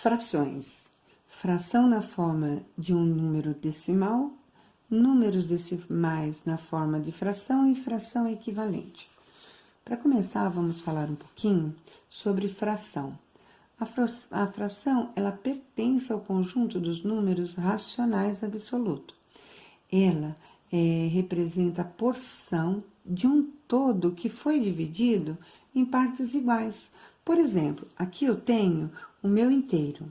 Frações. Fração na forma de um número decimal, números decimais na forma de fração e fração equivalente. Para começar, vamos falar um pouquinho sobre fração. A fração, ela pertence ao conjunto dos números racionais absoluto. Ela representa a porção de um todo que foi dividido em partes iguais. Por exemplo, aqui eu tenho o meu inteiro.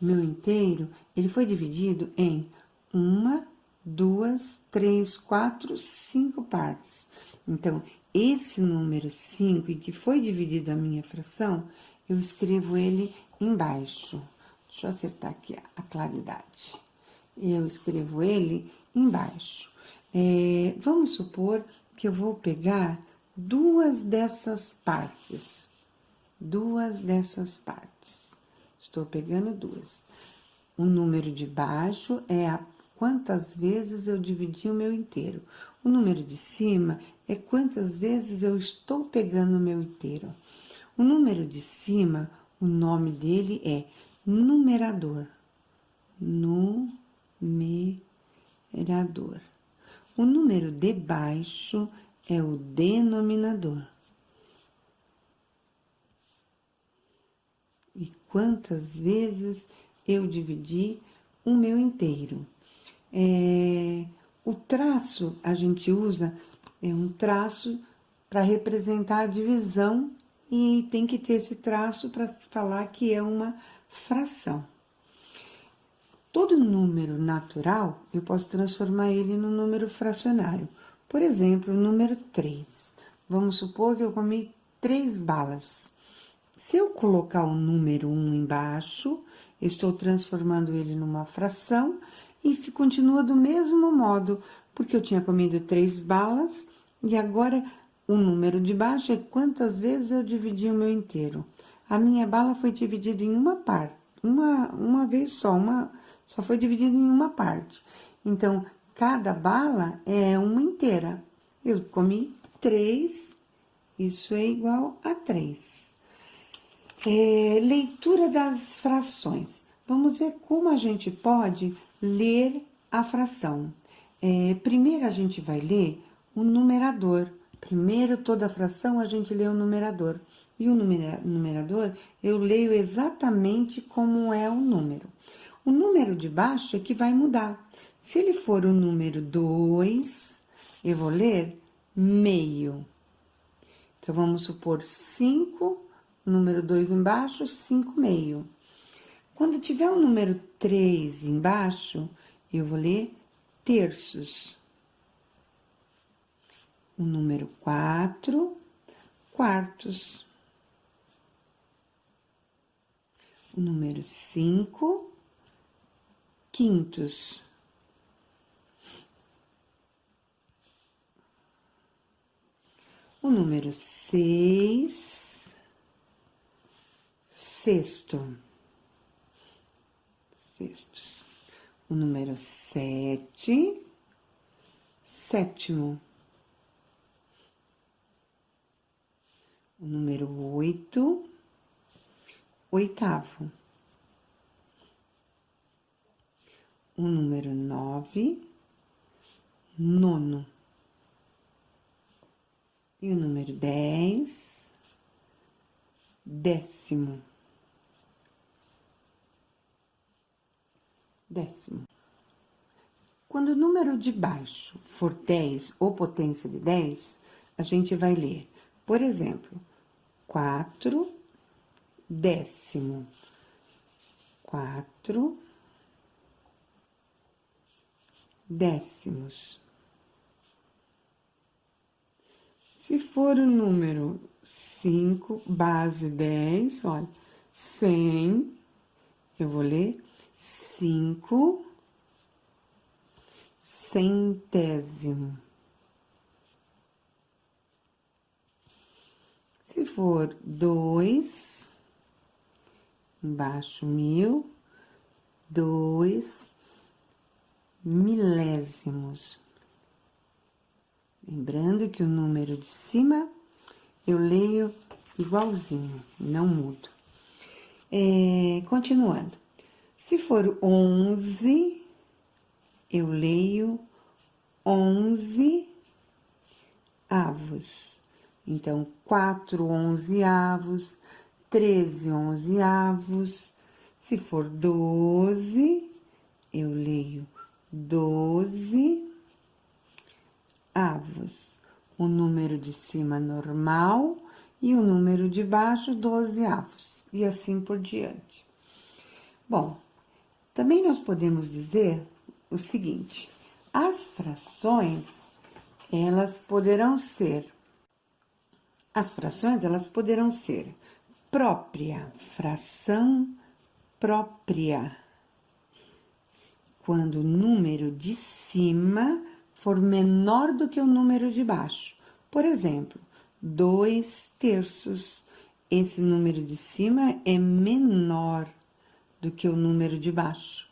O meu inteiro, ele foi dividido em 1, 2, 3, 4, 5 partes. Então, esse número 5, em que foi dividido a minha fração, eu escrevo ele embaixo. Deixa eu acertar aqui a claridade. Eu escrevo ele embaixo. Vamos supor que eu vou pegar duas dessas partes. Estou pegando duas. O número de baixo é quantas vezes eu dividi o meu inteiro. O número de cima é quantas vezes eu estou pegando o meu inteiro. O número de cima, o nome dele é numerador. Numerador. O número de baixo é o denominador. E quantas vezes eu dividi o meu inteiro? O traço, a gente usa um traço para representar a divisão e tem que ter esse traço para falar que é uma fração. Todo número natural, eu posso transformar ele num número fracionário. Por exemplo, o número 3. Vamos supor que eu comi 3 balas. Se eu colocar o número 1 embaixo, eu estou transformando ele numa fração e continua do mesmo modo, porque eu tinha comido 3 balas e agora o número de baixo é quantas vezes eu dividi o meu inteiro. A minha bala foi dividida em uma parte, uma vez só foi dividida em uma parte. Então, cada bala é uma inteira. Eu comi 3, isso é igual a 3. Leitura das frações. Vamos ver como a gente pode ler a fração. Primeiro a gente vai ler o numerador. Primeiro, toda fração a gente lê o numerador. E o numerador eu leio exatamente como é o número. O número de baixo é que vai mudar. Se ele for o número 2, eu vou ler meio. Então, vamos supor 5, número 2 embaixo, 5 meio. Quando tiver o número 3 embaixo, eu vou ler terços. O número 4, quartos. O número 5, quintos. O número 6, sextos. O número 7, sétimo. O número 8, oitavo. O número 9, nono. E o número 10, décimo. Quando o número de baixo for 10 ou potência de 10, a gente vai ler, por exemplo, 4 décimo. 4 décimos. Se for o número 5, base 10, olha, 100, eu vou ler 5 centésimo. Se for 2, embaixo 1000, 2 milésimos. Lembrando que o número de cima eu leio igualzinho, não mudo. Continuando. Se for 11, eu leio 11 avos. Então, 4 11avos, 13 11avos. Se for 12, eu leio 12 avos. O número de cima normal e o número de baixo 12 avos. E assim por diante. Bom, também nós podemos dizer o seguinte: as frações, elas poderão ser própria, fração própria, quando o número de cima for menor do que o número de baixo. Por exemplo, 2/3. Esse número de cima é menor do que o número de baixo.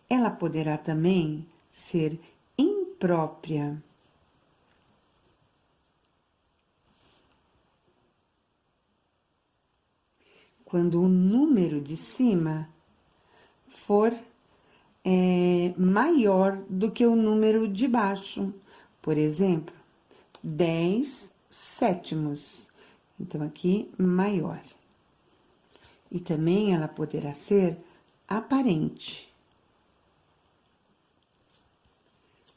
Ela poderá também ser imprópria, quando o número de cima for maior do que o número de baixo. Por exemplo, 10/7. Então, aqui, maior. E também ela poderá ser aparente,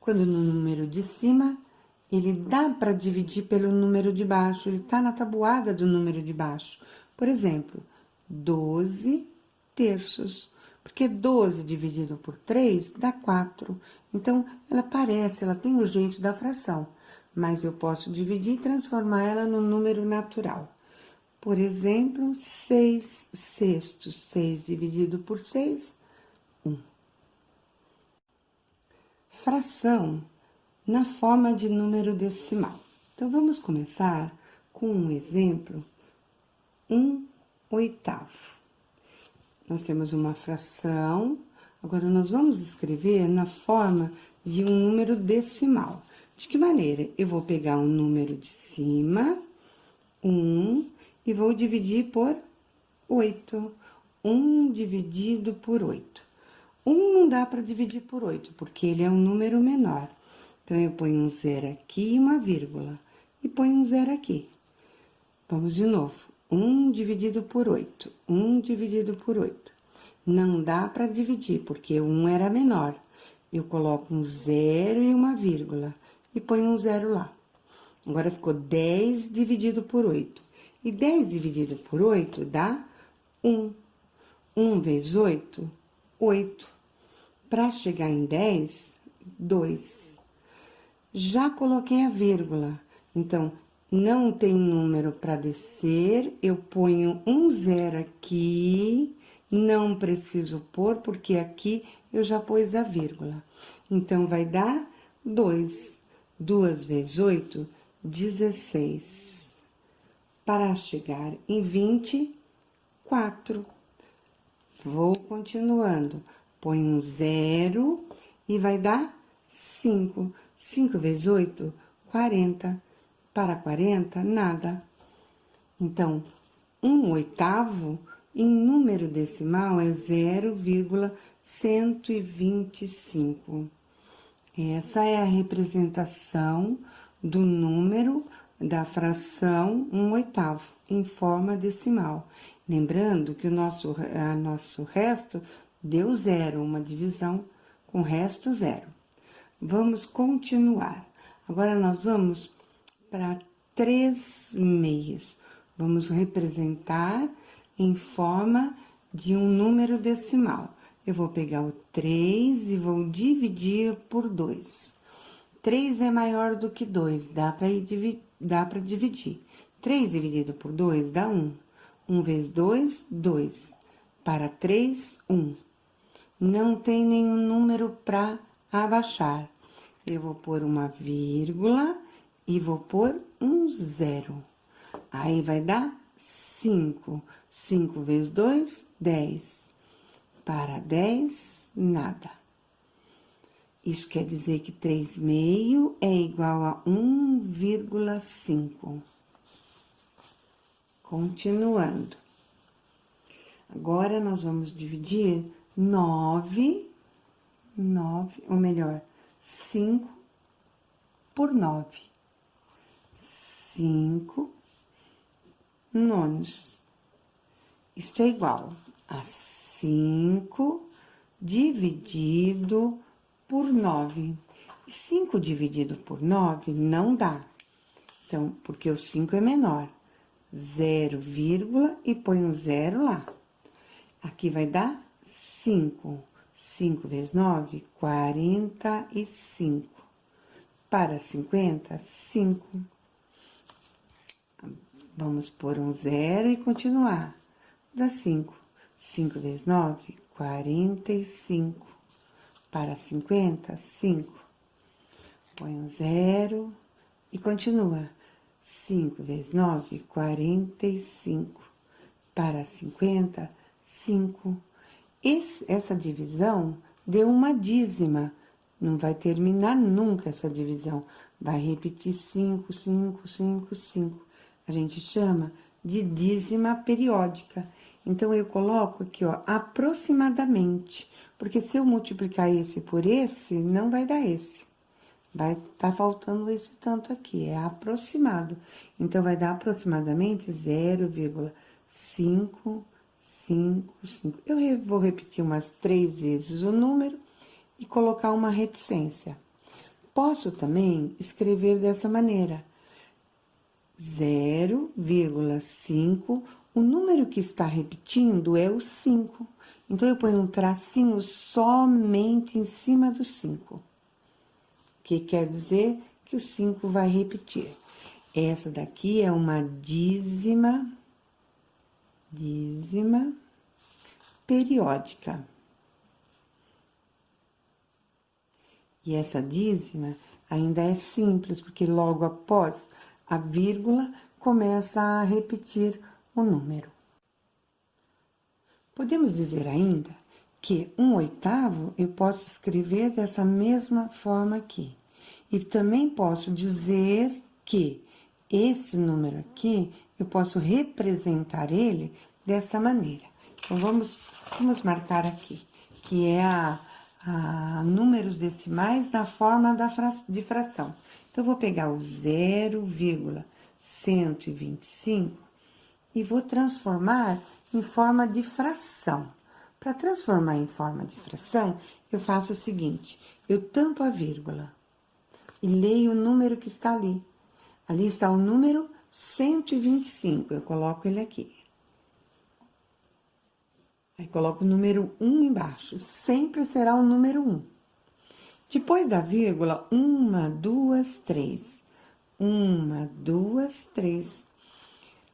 quando no número de cima, ele dá para dividir pelo número de baixo, ele está na tabuada do número de baixo. Por exemplo, 12/3, porque 12 dividido por 3 dá 4. Então, ela tem o jeito da fração, mas eu posso dividir e transformar ela no número natural. Por exemplo, 6/6. 6 dividido por 6, 1. Fração na forma de número decimal. Então, vamos começar com um exemplo, 1/8. Nós temos uma fração, agora nós vamos escrever na forma de um número decimal. De que maneira? Eu vou pegar um número de cima, 1, e vou dividir por 8. 1 dividido por 8. 1 não dá para dividir por 8, porque ele é um número menor. Então, eu ponho um 0 aqui e uma vírgula. E ponho um 0 aqui. Vamos de novo. 1 dividido por 8. 1 dividido por 8. Não dá para dividir, porque o 1 era menor. Eu coloco um 0 e uma vírgula. E ponho um 0 lá. Agora, ficou 10 dividido por 8. E 10 dividido por 8 dá 1. 1 vezes 8, 8. Para chegar em 10, 2. Já coloquei a vírgula. Então, não tem número para descer, eu ponho um 0 aqui, não preciso pôr, porque aqui eu já pus a vírgula. Então, vai dar 2. 2 vezes 8, 16. Para chegar em 24. Vou continuando. Põe um 0 e vai dar 5. 5 vezes 8, 40. Para 40, nada. Então, 1/8 em número decimal é 0,125. Essa é a representação do número da fração 1/8 em forma decimal. Lembrando que o nosso resto deu 0, uma divisão com resto 0. Vamos continuar. Agora, nós vamos para 3/6. Vamos representar em forma de um número decimal. Eu vou pegar o 3 e vou dividir por 2. 3 é maior do que 2, dá para dividir. 3 dividido por 2 dá 1. 1 vezes 2, 2. Para 3, 1. Não tem nenhum número para abaixar. Eu vou pôr uma vírgula e vou pôr um 0. Aí, vai dar 5. 5 vezes 2, 10. Para 10, nada. Isso quer dizer que 3/6 é igual a 1,5. Continuando. Agora, nós vamos dividir 9, ou melhor, 5 por 9. 5 nonos. Isto é igual a 5 dividido por 9. E 5 dividido por 9 não dá. Então, porque o 5 é menor. 0, e põe um 0 lá. Aqui vai dar 5. 5 vezes 9, 45. Para 50, 5. Vamos pôr um 0 e continuar. Dá 5. 5 vezes 9, 45. Para 50, 5. Põe um 0 e continua. 5 vezes 9, 45. Para 50, 5. Essa divisão deu uma dízima. Não vai terminar nunca essa divisão. Vai repetir 5, 5, 5, 5. A gente chama de dízima periódica. Então, eu coloco aqui, ó, aproximadamente. Porque se eu multiplicar esse por esse, não vai dar esse. Vai tá faltando esse tanto aqui, é aproximado. Então, vai dar aproximadamente 0,555. Eu vou repetir umas 3 vezes o número e colocar uma reticência. Posso também escrever dessa maneira. 0,5, o número que está repetindo é o 5. Então, eu ponho um tracinho somente em cima do 5. Que quer dizer que o 5 vai repetir. Essa daqui é uma dízima periódica. E essa dízima ainda é simples, porque logo após a vírgula começa a repetir o número. Podemos dizer ainda que 1/8 eu posso escrever dessa mesma forma aqui. E também posso dizer que esse número aqui, eu posso representar ele dessa maneira. Então, vamos marcar aqui, que é a números decimais na forma de fração. Então, eu vou pegar o 0,125 e vou transformar em forma de fração. Para transformar em forma de fração, eu faço o seguinte, eu tampo a vírgula e leio o número que está ali. Ali está o número 125, eu coloco ele aqui. Aí, coloco o número 1 embaixo, sempre será o número 1. Depois da vírgula, 1, 2, 3. 1, 2, 3.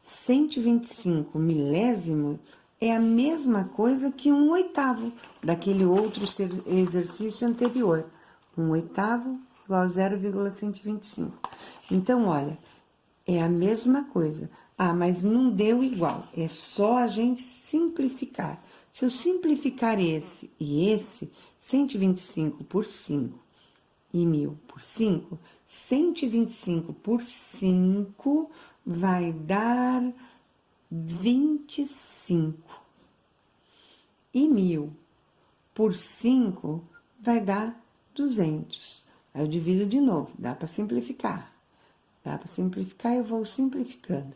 125 milésimos é a mesma coisa que 1/8 daquele outro exercício anterior. 1/8 igual a 0,125. Então, olha, é a mesma coisa. Ah, mas não deu igual. É só a gente simplificar. Se eu simplificar esse e esse, 125 por 5 e 1000 por 5, 125 por 5 vai dar 25. E 1000 por 5 vai dar 200. Aí eu divido de novo, dá para simplificar. Dá para simplificar, eu vou simplificando.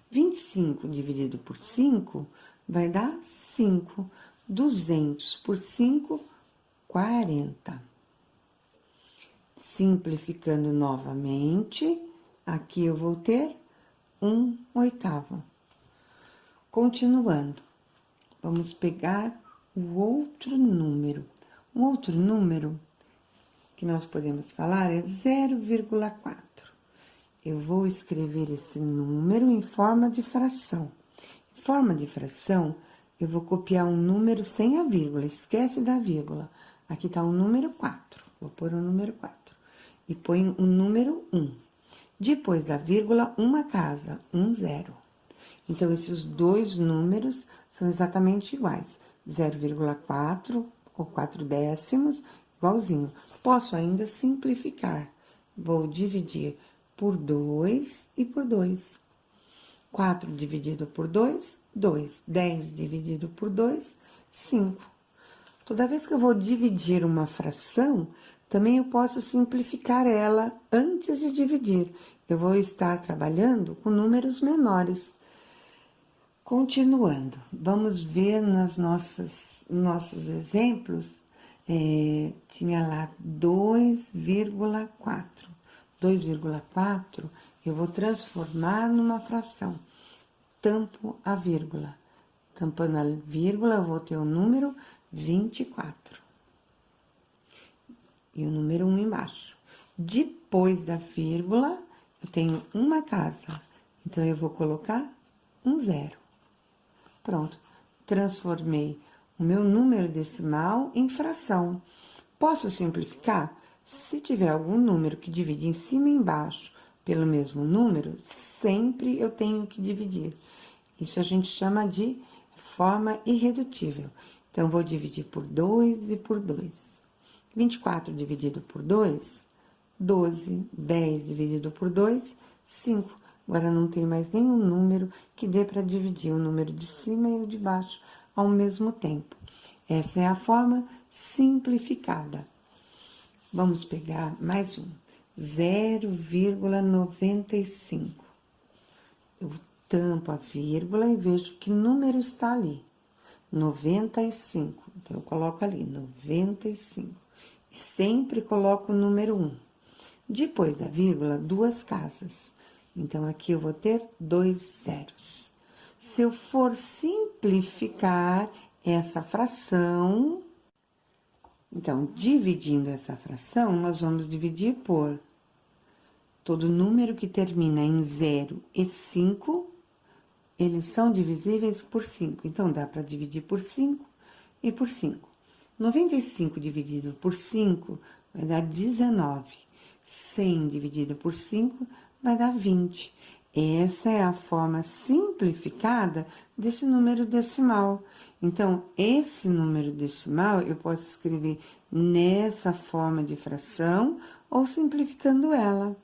25 dividido por 5 vai dar 5. 200 por 5, 40. Simplificando novamente, aqui eu vou ter 1/8. Continuando, vamos pegar o outro número. Um outro número que nós podemos falar é 0,4. Eu vou escrever esse número em forma de fração. Em forma de fração, eu vou copiar um número sem a vírgula, esquece da vírgula. Aqui está o número 4, vou pôr o número 4. E põe o número 1. Depois da vírgula, uma casa, 0. Então, esses dois números são exatamente iguais. 0,4 ou 4 décimos, igualzinho. Posso ainda simplificar. Vou dividir por 2 e por 2. 4 dividido por 2, 2. 10 dividido por 2, 5. Toda vez que eu vou dividir uma fração, também eu posso simplificar ela antes de dividir. Eu vou estar trabalhando com números menores. Continuando, vamos ver nossos exemplos. Tinha lá 2,4. 2,4 eu vou transformar numa fração. Tampo a vírgula. Tampando a vírgula, eu vou ter o número 24. E o número 1 embaixo. Depois da vírgula, eu tenho uma casa. Então, eu vou colocar um 0. Pronto. Transformei o meu número decimal em fração. Posso simplificar? Se tiver algum número que divide em cima e embaixo pelo mesmo número, sempre eu tenho que dividir. Isso a gente chama de forma irredutível. Então, vou dividir por 2 e por 2. 24 dividido por 2, 12. 10 dividido por 2, 5. Agora, não tem mais nenhum número que dê para dividir o número de cima e o de baixo ao mesmo tempo. Essa é a forma simplificada. Vamos pegar mais um. 0,95. Eu tampo a vírgula e vejo que número está ali. 95. Então, eu coloco ali, 95. E sempre coloco o número 1. Depois da vírgula, duas casas. Então, aqui eu vou ter 2 zeros. Se eu for simplificar essa fração, então, dividindo essa fração, nós vamos dividir por todo número que termina em 0 e 5, eles são divisíveis por 5. Então, dá para dividir por 5 e por 5. 95 dividido por 5 vai dar 19. 100 dividido por 5 vai dar 20. Essa é a forma simplificada desse número decimal. Então, esse número decimal eu posso escrever nessa forma de fração ou simplificando ela.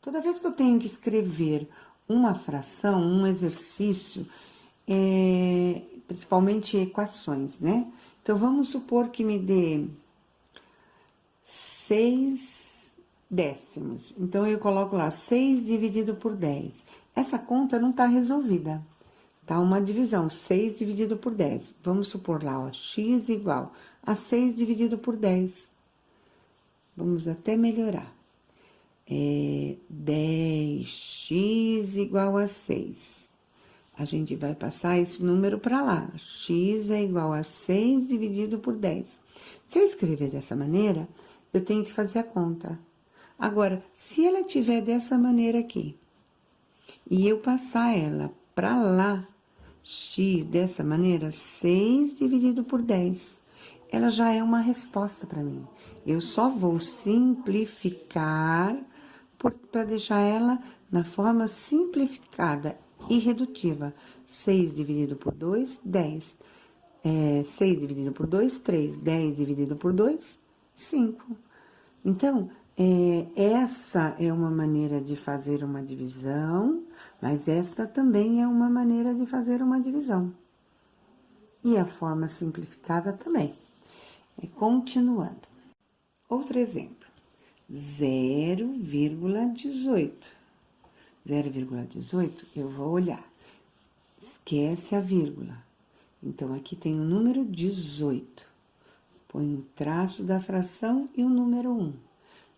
Toda vez que eu tenho que escrever uma fração, um exercício, principalmente equações, né? Então, vamos supor que me dê 6 décimos. Então, eu coloco lá 6 dividido por 10. Essa conta não está resolvida. Tá uma divisão, 6 dividido por 10. Vamos supor lá, ó, x igual a 6 dividido por 10. Vamos até melhorar. 10x igual a 6. A gente vai passar esse número para lá. X é igual a 6 dividido por 10. Se eu escrever dessa maneira, eu tenho que fazer a conta. Agora, se ela tiver dessa maneira aqui, e eu passar ela para lá, x dessa maneira, 6 dividido por 10, ela já é uma resposta para mim. Eu só vou simplificar para deixar ela na forma simplificada, irredutiva. 6 dividido por 2, 10. 6 dividido por 2, 3. 10 dividido por 2, 5. Então, essa é uma maneira de fazer uma divisão, mas esta também é uma maneira de fazer uma divisão. E a forma simplificada também. Continuando. Outro exemplo. 0,18. 0,18, eu vou olhar. Esquece a vírgula. Então, aqui tem o número 18. Põe o traço da fração e o número 1.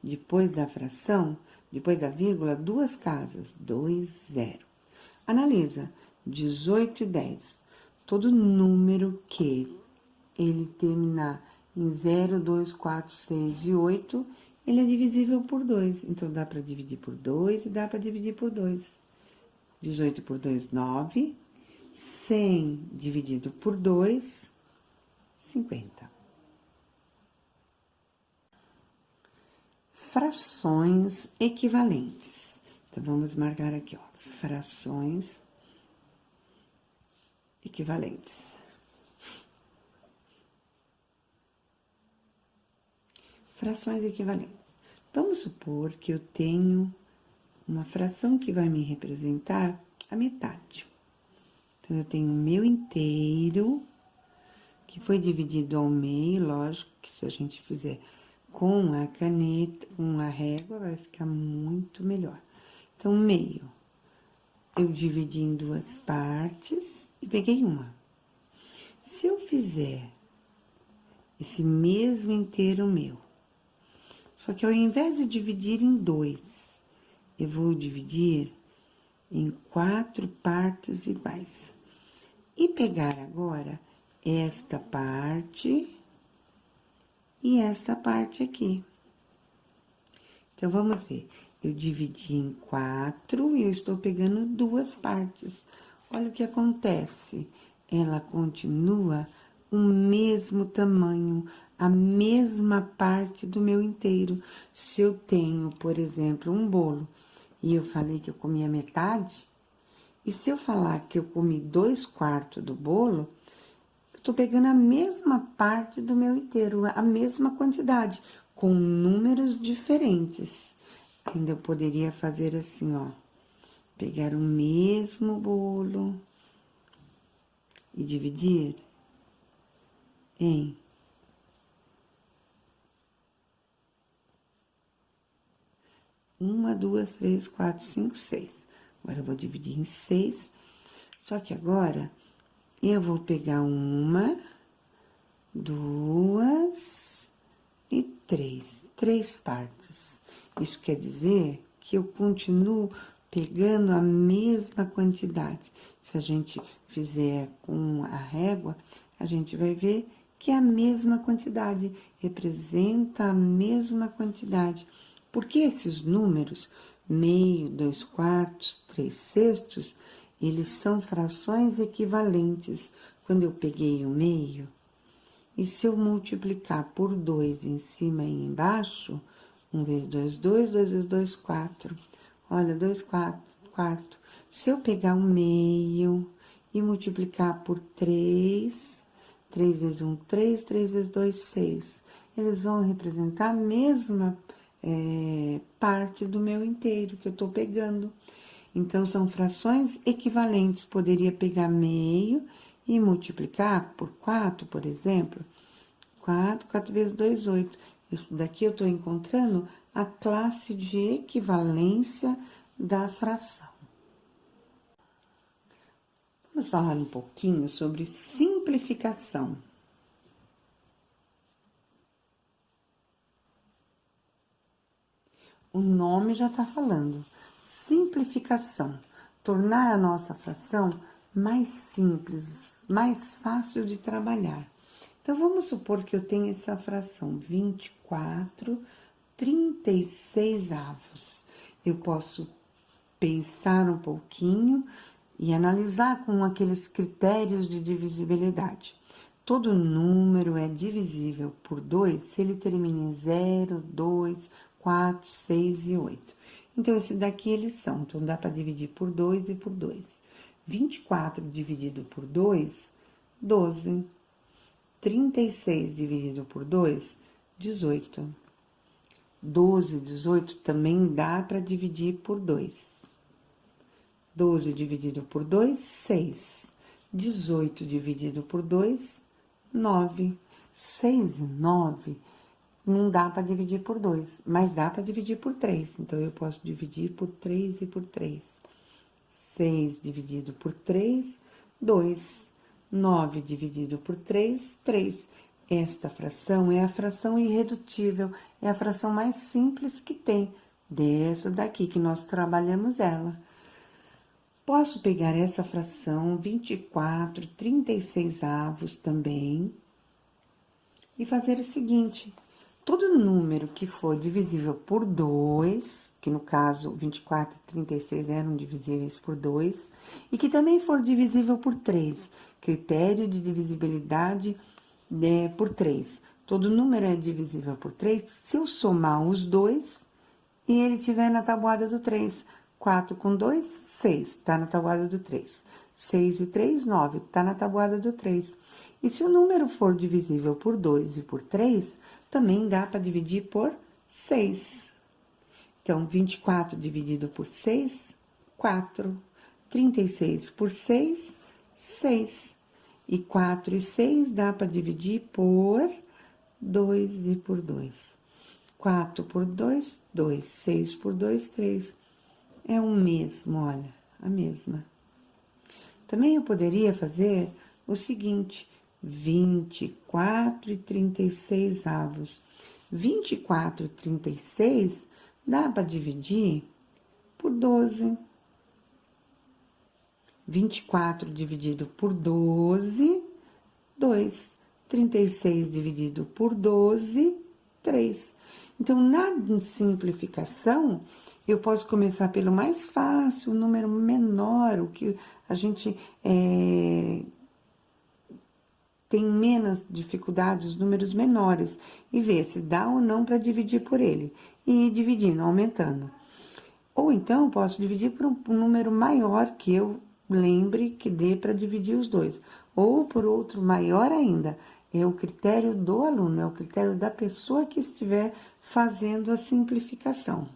Depois da fração, depois da vírgula, duas casas, 2, 0. Analisa, 18 e 10. Todo número que ele terminar em 0, 2, 4, 6 e 8, ele é divisível por 2. Então, dá para dividir por 2 e dá para dividir por 2. 18 por 2, 9. 100 dividido por 2, 50. Frações equivalentes. Então, vamos marcar aqui, ó, frações equivalentes. Frações equivalentes. Vamos supor que eu tenho uma fração que vai me representar a metade. Então, eu tenho o meu inteiro, que foi dividido ao meio, lógico que se a gente fizer com a caneta, com a régua, vai ficar muito melhor. Então, meio, eu dividi em duas partes e peguei uma. Se eu fizer esse mesmo inteiro meu, só que ao invés de dividir em dois, eu vou dividir em 4 partes iguais. E pegar agora esta parte e esta parte aqui. Então, vamos ver. Eu dividi em 4 e eu estou pegando duas partes. Olha o que acontece. Ela continua o mesmo tamanho, a mesma parte do meu inteiro. Se eu tenho, por exemplo, um bolo e eu falei que eu comia metade, e se eu falar que eu comi 2/4 do bolo, eu tô pegando a mesma parte do meu inteiro, a mesma quantidade, com números diferentes. Ainda eu poderia fazer assim, ó, pegar o mesmo bolo e dividir em 1, 2, 3, 4, 5, 6. Agora, eu vou dividir em 6. Só que agora, eu vou pegar 1, 2 e 3. 3 partes. Isso quer dizer que eu continuo pegando a mesma quantidade. Se a gente fizer com a régua, a gente vai ver que é a mesma quantidade, representa a mesma quantidade. Porque esses números, meio, 2/4, 3/6, eles são frações equivalentes. Quando eu peguei o meio, e se eu multiplicar por 2 em cima e embaixo, 1 vezes 2, 2, 2 vezes 2, 4. Olha, 2/4. Se eu pegar o meio e multiplicar por 3, 3 vezes 1, 3, 3 vezes 2, 6. Eles vão representar a mesma parte do meu inteiro que eu tô pegando. Então, são frações equivalentes. Poderia pegar meio e multiplicar por 4, por exemplo. 4 vezes 2, 8. Isso daqui eu tô encontrando a classe de equivalência da fração. Vamos falar um pouquinho sobre simplificação. O nome já está falando. Simplificação. Tornar a nossa fração mais simples, mais fácil de trabalhar. Então, vamos supor que eu tenho essa fração 24/36. Eu posso pensar um pouquinho e analisar com aqueles critérios de divisibilidade. Todo número é divisível por 2 se ele termina em 0, 2, 4, 6 e 8. Então, esse daqui eles são. Então, dá para dividir por 2 e por 2. 24 dividido por 2, 12. 36 dividido por 2, 18. 12 e 18 também dá para dividir por 2. 12 dividido por 2, 6. 18 dividido por 2, 9. 6 e 9 não dá para dividir por 2, mas dá para dividir por 3. Então, eu posso dividir por 3 e por 3. 6 dividido por 3, 2. 9 dividido por 3, 3. Esta fração é a fração irredutível, é a fração mais simples que tem, dessa daqui que nós trabalhamos ela. Posso pegar essa fração 24/36 também e fazer o seguinte: todo número que for divisível por 2, que no caso 24 e 36 eram divisíveis por 2, e que também for divisível por 3, critério de divisibilidade por 3. Todo número é divisível por 3 se eu somar os dois e ele estiver na tabuada do 3. 4 com 2, 6, tá na tabuada do 3. 6 e 3, 9, tá na tabuada do 3. E se o número for divisível por 2 e por 3, também dá para dividir por 6. Então, 24 dividido por 6, 4. 36 por 6, 6. E 4 e 6 dá para dividir por 2 e por 2. 4 por 2, 2. 6 por 2, 3. É o mesmo, olha, a mesma. Também eu poderia fazer o seguinte: 24 e 36 avos. 24 e 36 dá para dividir por 12. 24 dividido por 12, 2. 36 dividido por 12, 3. Então, na simplificação, eu posso começar pelo mais fácil, o número menor, o que a gente tem menos dificuldade, os números menores, e ver se dá ou não para dividir por ele. E ir dividindo, aumentando. Ou então, posso dividir por um número maior que eu lembre que dê para dividir os dois. Ou por outro maior ainda. É o critério do aluno, é o critério da pessoa que estiver fazendo a simplificação.